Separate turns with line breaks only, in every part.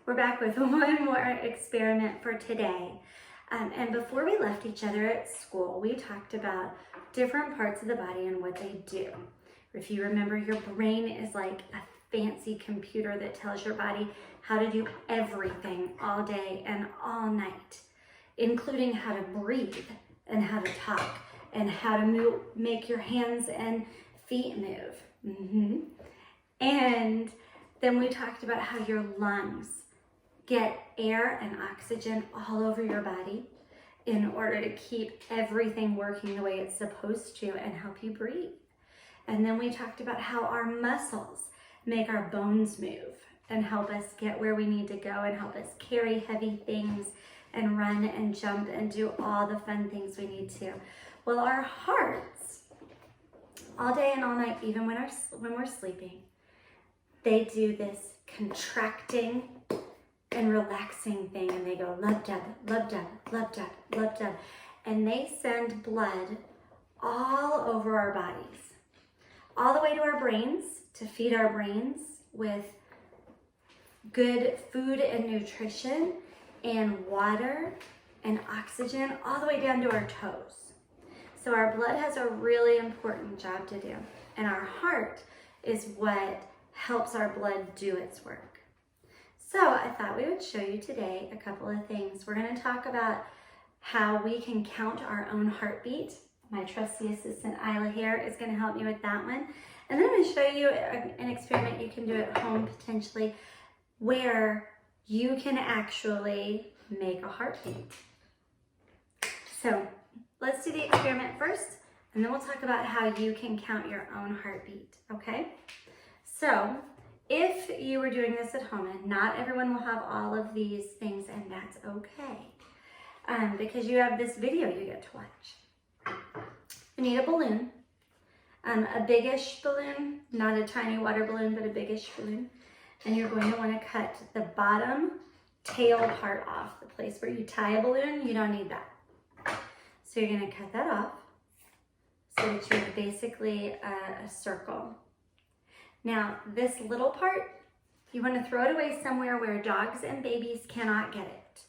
We're back with one more experiment for today. And before we left each other at school, we talked about different parts of the body and what they do. If you remember, your brain is like a fancy computer that tells your body how to do everything all day and all night, including how to breathe and how to talk and how to make your hands and feet move. And then we talked about how your lungs get air and oxygen all over your body in order to keep everything working the way it's supposed to and help you breathe. And then we talked about how our muscles make our bones move and help us get where we need to go and help us carry heavy things and run and jump and do all the fun things we need to. Well, our hearts, all day and all night, even when we're sleeping, they do this contracting and relaxing thing, and they go lub dub, lub dub, lub dub, lub dub, and they send blood all over our bodies, all the way to our brains to feed our brains with good food and nutrition and water and oxygen, all the way down to our toes. So our blood has a really important job to do, and our heart is what helps our blood do its work. So I thought we would show you today a couple of things. We're going to talk about how we can count our own heartbeat. My trusty assistant Isla here is going to help me with that one. And then I'm going to show you an experiment you can do at home potentially where you can actually make a heartbeat. So let's do the experiment first, and then we'll talk about how you can count your own heartbeat, okay? So if you were doing this at home, and not everyone will have all of these things, and that's okay, because you have this video you get to watch. You need a balloon, a biggish balloon, not a tiny water balloon, but a biggish balloon. And you're going to want to cut the bottom tail part off, the place where you tie a balloon. You don't need that. So you're going to cut that off so that you have basically a circle. Now, this little part, you want to throw it away somewhere where dogs and babies cannot get it.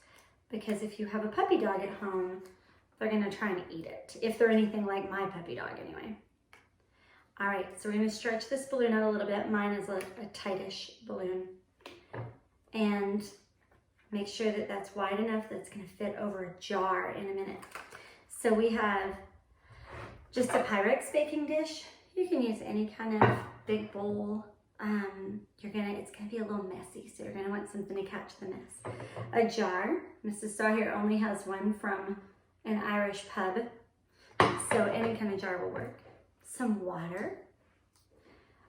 Because if you have a puppy dog at home, they're going to try and eat it. If they're anything like my puppy dog anyway. All right, so we're going to stretch this balloon out a little bit. Mine is a tightish balloon. And make sure that that's wide enough that's going to fit over a jar in a minute. So we have just a Pyrex baking dish. You can use any kind of big bowl. It's gonna be a little messy, so you're gonna want something to catch the mess. A jar. Mrs. Starr here only has one from an Irish pub, so any kind of jar will work. Some water,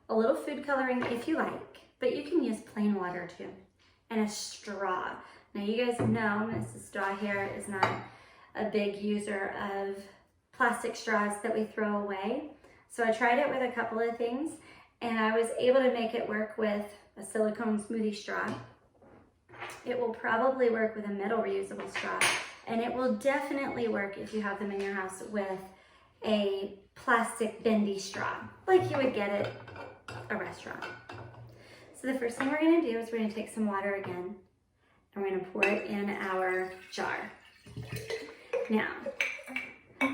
a little food coloring if you like, but you can use plain water too, and a straw. Now you guys know Mrs. Starr here is not a big user of plastic straws that we throw away. So I tried it with a couple of things, and I was able to make it work with a silicone smoothie straw. It will probably work with a metal reusable straw, and it will definitely work if you have them in your house with a plastic bendy straw, like you would get at a restaurant. So the first thing we're gonna do is we're gonna take some water again, and we're gonna pour it in our jar. Now,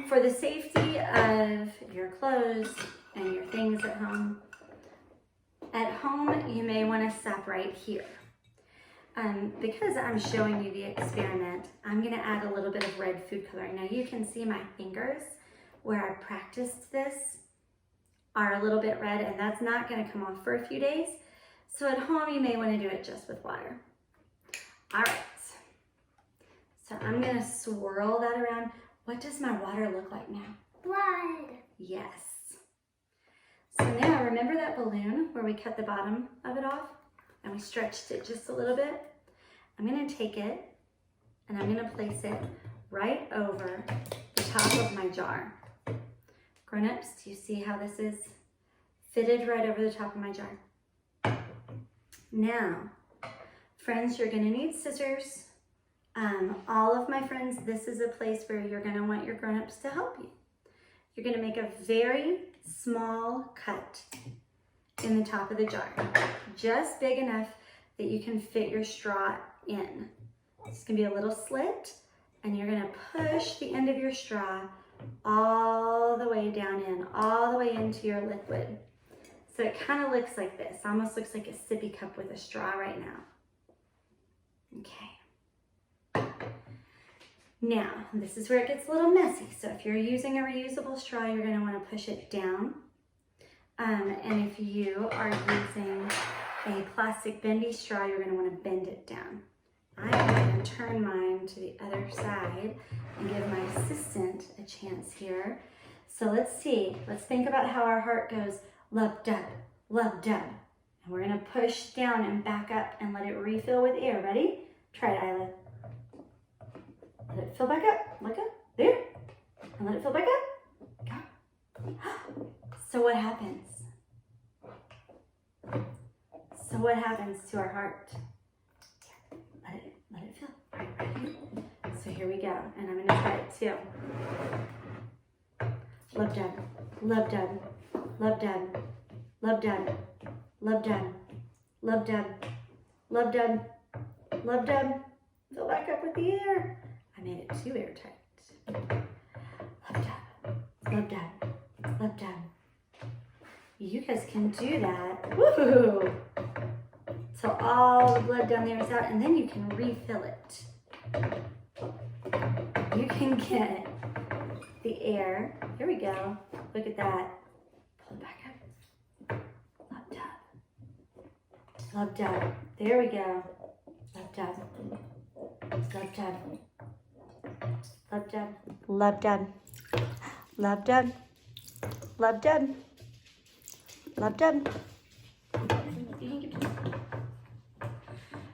for the safety of your clothes and your things at home you may want to stop right here. Because I'm showing you the experiment, I'm going to add a little bit of red food coloring. Now you can see my fingers where I practiced this are a little bit red, and that's not going to come off for a few days. So at home you may want to do it just with water. All right, so I'm going to swirl that around. What does my water look like now?
Blood.
Yes. So now remember that balloon where we cut the bottom of it off and we stretched it just a little bit? I'm going to take it and I'm going to place it right over the top of my jar. Grown-ups, do you see how this is fitted right over the top of my jar? Now, friends, you're going to need scissors. All of my friends, this is a place where you're going to want your grown-ups to help you. You're going to make a very small cut in the top of the jar, just big enough that you can fit your straw in. It's gonna be a little slit, and you're gonna push the end of your straw all the way down in, all the way into your liquid. So it kind of looks like this, almost looks like a sippy cup with a straw right now. Okay. Now, this is where it gets a little messy. So if you're using a reusable straw, you're gonna wanna push it down. And if you are using a plastic bendy straw, you're gonna wanna bend it down. I'm gonna turn mine to the other side and give my assistant a chance here. So let's see, let's think about how our heart goes, lub dub, lub dub. And we're gonna push down and back up and let it refill with air. Ready? Try it, Isla. Let it fill back up, look up, there. And let it fill back up. Go. So what happens? So what happens to our heart? Let it fill. All right, ready? So here we go, and I'm gonna try it too. Lub dub, lub dub, lub dub, lub dub, lub dub, lub dub, lub dub, lub dub. Fill back up with the air. I made it too airtight. Lub dub, lub dub, lub dub. You guys can do that. Woohoo! So all the blood down there is out, and then you can refill it. You can get the air. Here we go. Look at that. Pull it back up. Lub dub. Lub dub. There we go. Lub dub. Lub dub. Lub dub. Lub dub. Lub dub. Lub dub. Lub dub.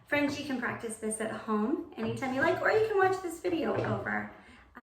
Friends, you can practice this at home anytime you like, or you can watch this video over.